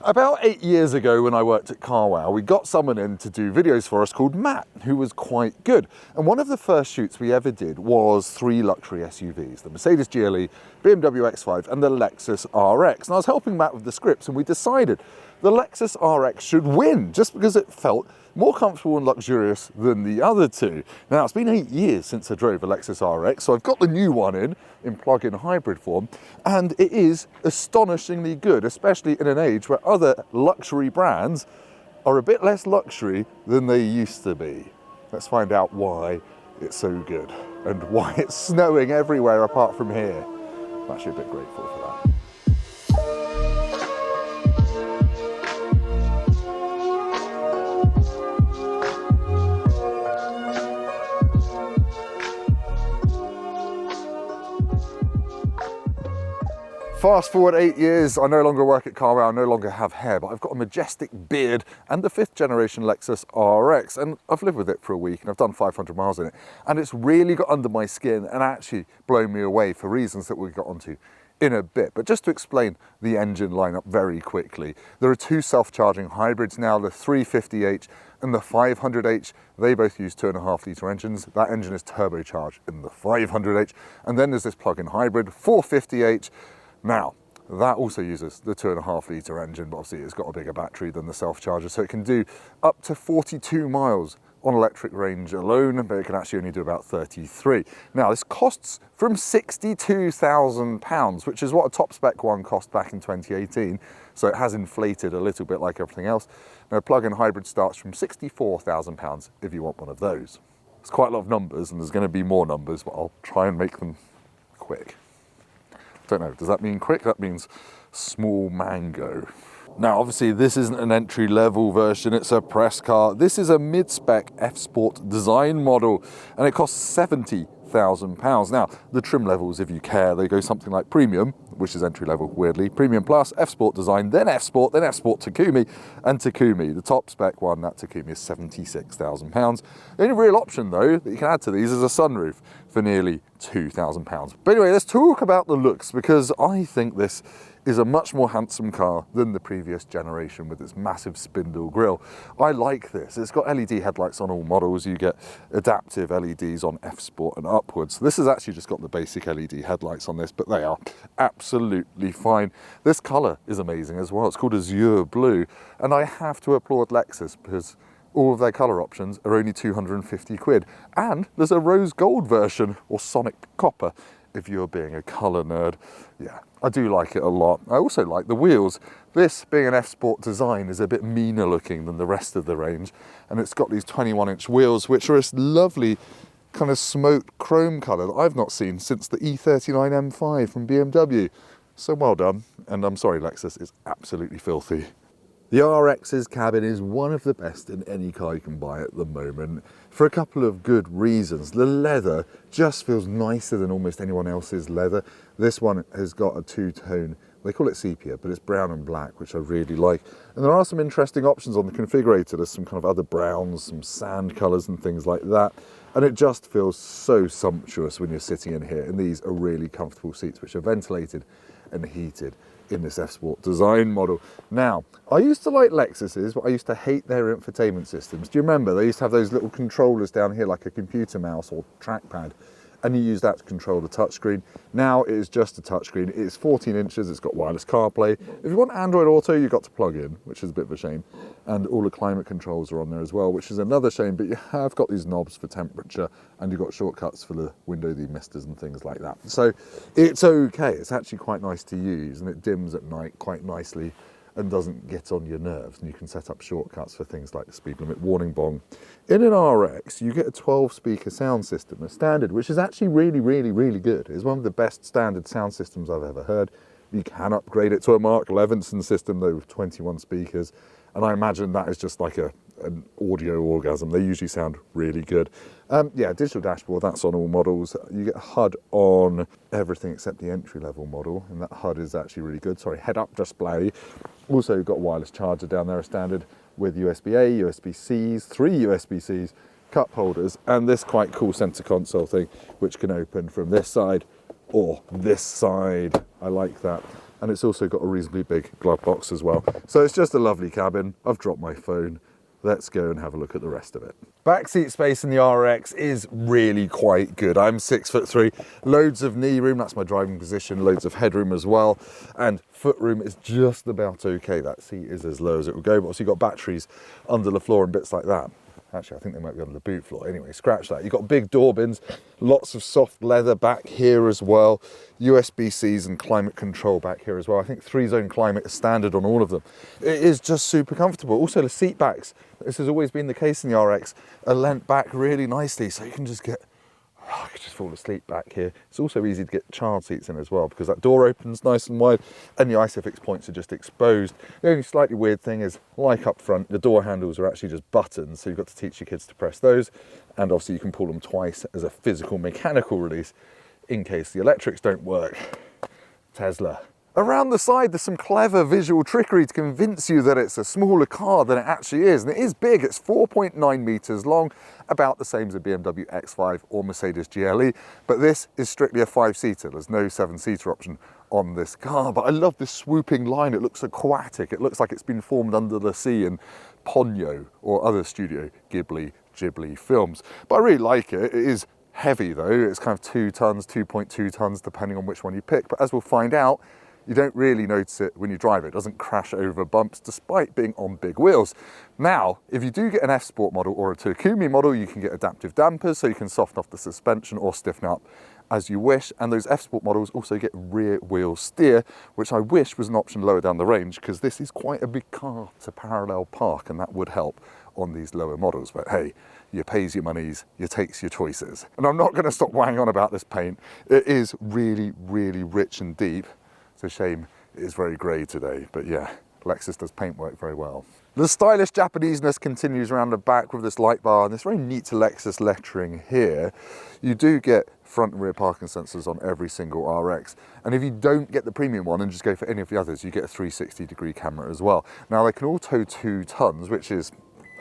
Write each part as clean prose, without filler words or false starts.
About 8 years ago when I worked at CarWow, we got someone in to do videos for us called Matt, who was quite good. And one of the first shoots we ever did was 3 luxury SUVs, the Mercedes GLE, BMW X5 and the Lexus RX. And I was helping Matt with the scripts and we decided the Lexus RX should win just because it felt more comfortable and luxurious than the other two. Now, it's been 8 years since I drove a Lexus RX, so I've got the new one in plug-in hybrid form, and it is astonishingly good, especially in an age where other luxury brands are a bit less luxury than they used to be. Let's find out why it's so good and why it's snowing everywhere apart from here. I'm actually a bit grateful for that. Fast forward 8 years, I no longer work at CarWow, I no longer have hair, but I've got a majestic beard and the 5th generation Lexus RX, and I've lived with it for a week and I've done 500 miles in it, and it's really got under my skin and actually blown me away for reasons that we'll get onto in a bit. But just to explain the engine lineup very quickly, there are 2 self-charging hybrids now, the 350h and the 500h. They both use 2.5 litre engines. That engine is turbocharged in the 500h, and then there's this plug-in hybrid 450h. Now, that also uses the 2.5 litre engine, but obviously it's got a bigger battery than the self-charger, so it can do up to 42 miles on electric range alone, but it can actually only do about 33. Now, this costs from £62,000, which is what a top spec one cost back in 2018, so it has inflated a little bit like everything else. Now, a plug-in hybrid starts from £64,000 if you want one of those. It's quite a lot of numbers, and there's going to be more numbers, but I'll try and make them quick. Don't know, does that mean quick? That means small mango. Now, obviously, this isn't an entry-level version, it's a press car. This is a mid-spec F-Sport design model, and it costs £70,000. Now, the trim levels, if you care, they go something like Premium, which is entry-level, weirdly, Premium Plus, F-Sport Design, then F-Sport Takumi, and Takumi. The top spec one, that Takumi, is £76,000. The only real option, though, that you can add to these is a sunroof for nearly £2,000. But anyway, let's talk about the looks, because I think this is a much more handsome car than the previous generation with its massive spindle grille. I like this. It's got LED headlights on all models. You get adaptive LEDs on F Sport and upwards. This has actually just got the basic LED headlights on this, but they are absolutely fine. This color is amazing as well. It's called Azure Blue, and I have to applaud Lexus because all of their colour options are only 250 quid. And there's a rose gold version, or Sonic Copper, if you're being a colour nerd. Yeah, I do like it a lot. I also like the wheels. This, being an F-Sport design, is a bit meaner looking than the rest of the range. And it's got these 21-inch wheels, which are this lovely kind of smoked chrome colour that I've not seen since the E39 M5 from BMW. So well done. And I'm sorry, Lexus, it's absolutely filthy. The RX's cabin is one of the best in any car you can buy at the moment, for a couple of good reasons. The leather just feels nicer than almost anyone else's leather. This one has got a 2-tone, they call it sepia, but it's brown and black, which I really like. And there are some interesting options on the configurator. There's some kind of other browns, some sand colours and things like that. And it just feels so sumptuous when you're sitting in here. And these are really comfortable seats, which are ventilated and heated in this F-Sport design model. Now, I used to like Lexus's, but I used to hate their infotainment systems. Do you remember? They used to have those little controllers down here, like a computer mouse or trackpad, and you use that to control the touchscreen. Now it is just a touchscreen. It is 14 inches, it's got wireless CarPlay. If you want Android Auto, you've got to plug in, which is a bit of a shame. And all the climate controls are on there as well, which is another shame, but you have got these knobs for temperature, and you've got shortcuts for the window demisters and things like that. So it's okay, it's actually quite nice to use, and it dims at night quite nicely and doesn't get on your nerves, and you can set up shortcuts for things like the speed limit warning bong. In an RX, you get a 12-speaker sound system, a standard, which is actually really, really, really good. It's one of the best standard sound systems I've ever heard. You can upgrade it to a Mark Levinson system, though, with 21 speakers, and I imagine that is just like an audio orgasm. They usually sound really good. Yeah, digital dashboard, that's on all models. You get HUD on everything except the entry-level model, and that HUD is actually really good. Sorry, head-up display. Also, you've got a wireless charger down there, a standard, with USB-A, USB-Cs, 3 USB-Cs, cup holders, and this quite cool center console thing, which can open from this side or this side. I like that. And it's also got a reasonably big glove box as well. So it's just a lovely cabin. I've dropped my phone. Let's go and have a look at the rest of it. Backseat space in the RX is really quite good. I'm 6'3", loads of knee room, that's my driving position, loads of headroom as well, and foot room is just about okay. That seat is as low as it will go, but also you've got batteries under the floor and bits like that. Actually, I think they might be under the boot floor. Anyway, scratch that. You've got big door bins, lots of soft leather back here as well, USB-Cs and climate control back here as well. I think 3-zone climate is standard on all of them. It is just super comfortable. Also, the seat backs, this has always been the case in the RX, are leant back really nicely, so you can just get, I could just fall asleep back here. It's also easy to get child seats in as well because that door opens nice and wide and the ISOFIX points are just exposed. The only slightly weird thing is, like up front, the door handles are actually just buttons, so you've got to teach your kids to press those, and obviously you can pull them twice as a physical mechanical release in case the electrics don't work. Tesla. Around the side, there's some clever visual trickery to convince you that it's a smaller car than it actually is. And it is big, it's 4.9 meters long, about the same as a BMW X5 or Mercedes GLE. But this is strictly a 5-seater. There's no 7-seater option on this car. But I love this swooping line. It looks aquatic. It looks like it's been formed under the sea in Ponyo or other Studio Ghibli films. But I really like it. It is heavy though. It's kind of 2 tons, 2.2 tons, depending on which one you pick. But as we'll find out, you don't really notice it when you drive it. It doesn't crash over bumps despite being on big wheels. Now, if you do get an F Sport model or a Takumi model, you can get adaptive dampers so you can soften off the suspension or stiffen up as you wish. And those F Sport models also get rear wheel steer, which I wish was an option lower down the range because this is quite a big car to parallel park and that would help on these lower models. But hey, you pays your monies, you takes your choices. And I'm not going to stop whinging on about this paint. It is really, really rich and deep. It's a shame it is very grey today, but yeah, Lexus does paint work very well. The stylish Japaneseness continues around the back with this light bar and this very neat Lexus lettering here. You do get front and rear parking sensors on every single RX, and if you don't get the premium one and just go for any of the others, you get a 360-degree camera as well. Now they can all tow 2 tons, which is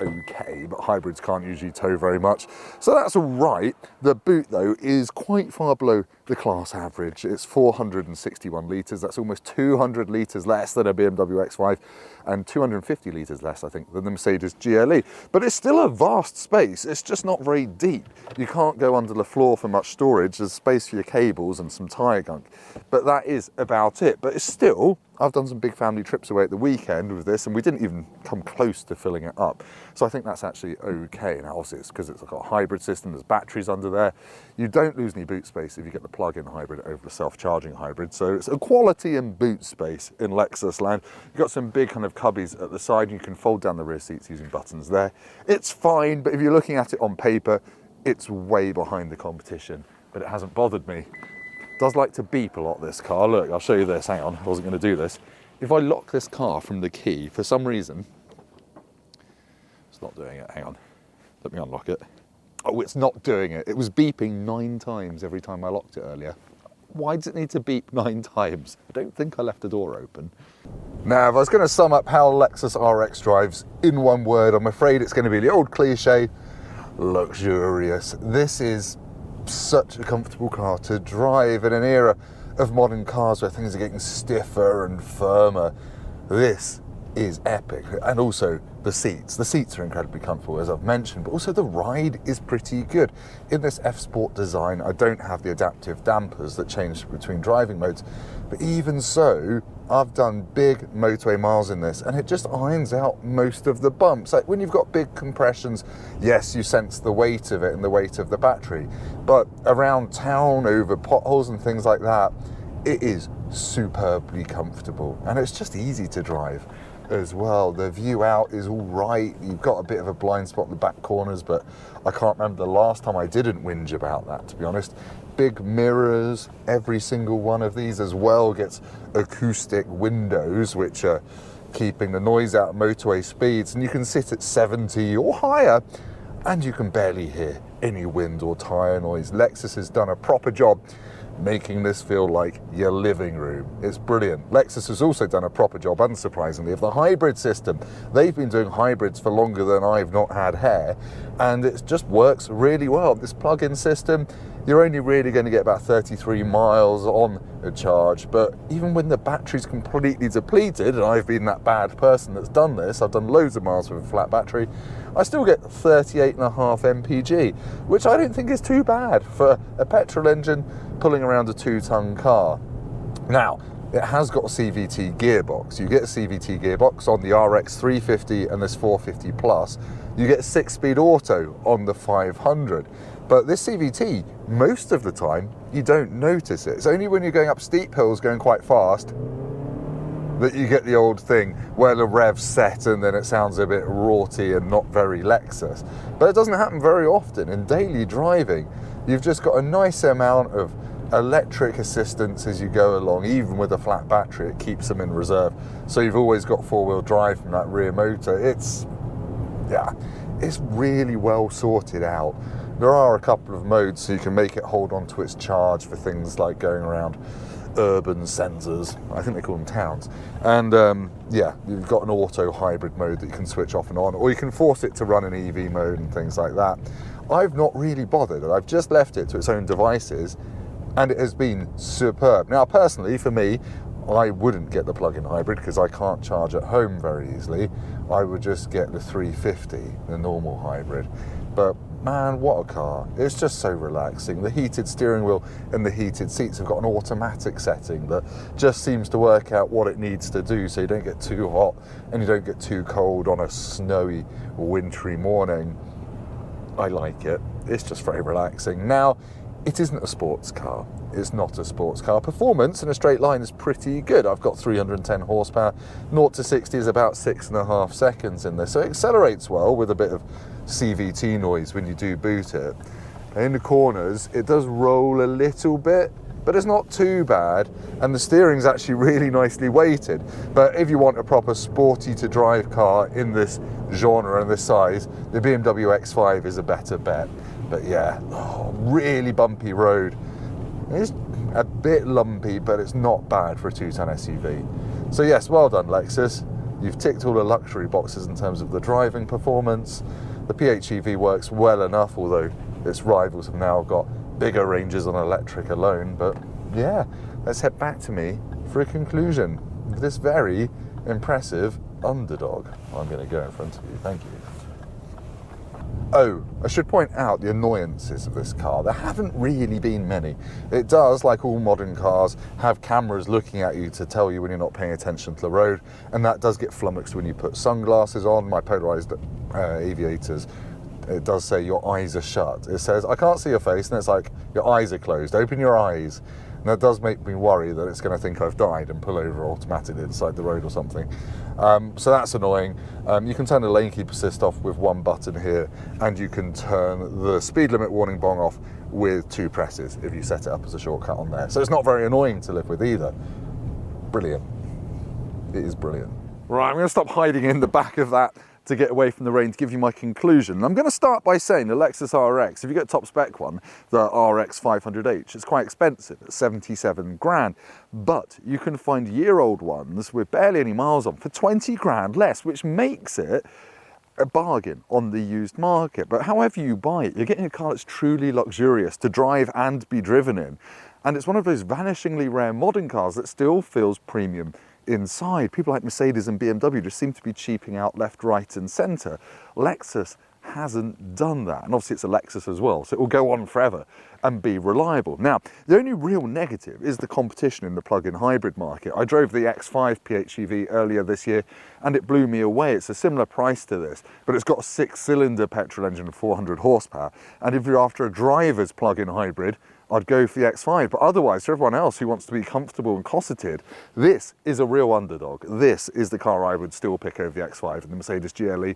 okay, but hybrids can't usually tow very much, so that's all right. The boot though is quite far below the class average. It's 461 litres, that's almost 200 litres less than a BMW X5 and 250 litres less, I think, than the Mercedes GLE. But it's still a vast space, it's just not very deep. You can't go under the floor for much storage, there's space for your cables and some tyre gunk, but that is about it. But it's still, I've done some big family trips away at the weekend with this and we didn't even come close to filling it up. So I think that's actually okay. Now obviously it's because it's got a hybrid system, there's batteries under there. You don't lose any boot space if you get the plug-in hybrid over the self-charging hybrid. So it's equality in boot space in Lexus land. You've got some big kind of cubbies at the side. You can fold down the rear seats using buttons there. It's fine, but if you're looking at it on paper, it's way behind the competition, but it hasn't bothered me. It does like to beep a lot, this car. Look, I'll show you this, hang on, I wasn't gonna do this. If I lock this car from the key, for some reason, it's not doing it, hang on. Let me unlock it. Oh, it's not doing it. It was beeping 9 times every time I locked it earlier. Why does it need to beep 9 times? I don't think I left the door open. Now, if I was going to sum up how Lexus RX drives in one word, I'm afraid it's going to be the old cliche, luxurious. This is such a comfortable car to drive in an era of modern cars where things are getting stiffer and firmer. This is epic. And also the seats are incredibly comfortable, as I've mentioned, but also the ride is pretty good. In this F Sport design, I don't have the adaptive dampers that change between driving modes, but even so, I've done big motorway miles in this and it just irons out most of the bumps. Like when you've got big compressions, yes, you sense the weight of it and the weight of the battery, but around town, over potholes and things like that, it is superbly comfortable and it's just easy to drive as well. The view out is all right. You've got a bit of a blind spot in the back corners, but I can't remember the last time I didn't whinge about that, to be honest. Big mirrors, every single one of these as well gets acoustic windows, which are keeping the noise out of motorway speeds, and you can sit at 70 or higher and you can barely hear any wind or tyre noise. Lexus has done a proper job making this feel like your living room. It's brilliant. Lexus has also done a proper job, unsurprisingly, of the hybrid system. They've been doing hybrids for longer than I've not had hair, and it just works really well. This plug-in system you're only really going to get about 33 miles on a charge. But even when the battery's completely depleted, and I've been that bad person that's done this, I've done loads of miles with a flat battery, I still get 38.5 mpg, which I don't think is too bad for a petrol engine pulling around a 2-ton car. Now, it has got a CVT gearbox. You get a CVT gearbox on the RX 350 and this 450 Plus. You get a 6-speed auto on the 500. But this CVT, most of the time, you don't notice it. It's only when you're going up steep hills going quite fast that you get the old thing where the rev's set and then it sounds a bit raughty and not very Lexus. But it doesn't happen very often. In daily driving, you've just got a nice amount of electric assistance as you go along. Even with a flat battery, it keeps them in reserve. So you've always got 4-wheel drive from that rear motor. It's really well sorted out. There are a couple of modes so you can make it hold on to its charge for things like going around urban centres. I think they call them towns. And yeah, you've got an auto hybrid mode that you can switch off and on, or you can force it to run in EV mode and things like that. I've not really bothered. I've just left it to its own devices, and it has been superb. Now, personally, for me, I wouldn't get the plug-in hybrid because I can't charge at home very easily. I would just get the 350, the normal hybrid. But man, what a car. It's just so relaxing. The heated steering wheel and the heated seats have got an automatic setting that just seems to work out what it needs to do so you don't get too hot and you don't get too cold on a snowy, wintry morning. I like it. It's just very relaxing. Now, it isn't a sports car. It's not a sports car. Performance in a straight line is pretty good. I've got 310 horsepower. 0 to 60 is about 6.5 seconds in this. So it accelerates well with a bit of CVT noise when you do boot it. In the corners, it does roll a little bit, but it's not too bad. And the steering's actually really nicely weighted. But if you want a proper sporty to drive car in this genre and this size, the BMW X5 is a better bet. But yeah, really bumpy road. It's a bit lumpy, but it's not bad for a 2-ton SUV. So yes, well done, Lexus. You've ticked all the luxury boxes in terms of the driving performance. The PHEV works well enough, although its rivals have now got bigger ranges on electric alone. But yeah, let's head back to me for a conclusion of this very impressive underdog. I'm going to go in front of you. Thank you. Oh, I should point out the annoyances of this car. There haven't really been many. It does, like all modern cars, have cameras looking at you to tell you when you're not paying attention to the road, and that does get flummoxed when you put sunglasses on. My polarized aviators, it does say your eyes are shut. It says, I can't see your face, and it's like, your eyes are closed, open your eyes. And that does make me worry that it's going to think I've died and pull over automatically inside the road or something. So that's annoying. You can turn the lane keep assist off with one button here, and you can turn the speed limit warning bong off with 2 presses if you set it up as a shortcut on there. So it's not very annoying to live with either. Brilliant. It is brilliant. Right, I'm going to stop hiding in the back of that to get away from the rain to give you my conclusion. And I'm going to start by saying the Lexus RX, if you get a top spec one, the RX 500h, it's quite expensive at 77 grand, but you can find year-old ones with barely any miles on for 20 grand less, which makes it a bargain on the used market. But however you buy it, you're getting a car that's truly luxurious to drive and be driven in. And it's one of those vanishingly rare modern cars that still feels premium inside. People like Mercedes and BMW just seem to be cheaping out left, right and centre. Lexus hasn't done that, and obviously it's a Lexus as well, so it will go on forever and be reliable. Now, the only real negative is the competition in the plug-in hybrid market. I drove the X5 PHEV earlier this year and it blew me away. It's a similar price to this, but it's got a 6-cylinder petrol engine of 400 horsepower, and if you're after a driver's plug-in hybrid, I'd go for the X5, but otherwise, for everyone else who wants to be comfortable and cosseted, this is a real underdog. This is the car I would still pick over the X5 and the Mercedes GLE,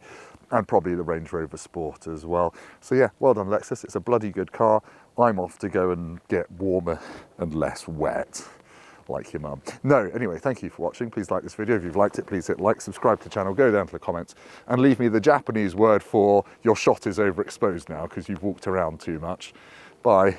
and probably the Range Rover Sport as well. So yeah, well done Lexus, it's a bloody good car. I'm off to go and get warmer and less wet, like your mum. No, anyway, thank you for watching. Please like this video. If you've liked it, please hit like, subscribe to the channel, go down to the comments, and leave me the Japanese word for your shot is overexposed now because you've walked around too much. Bye.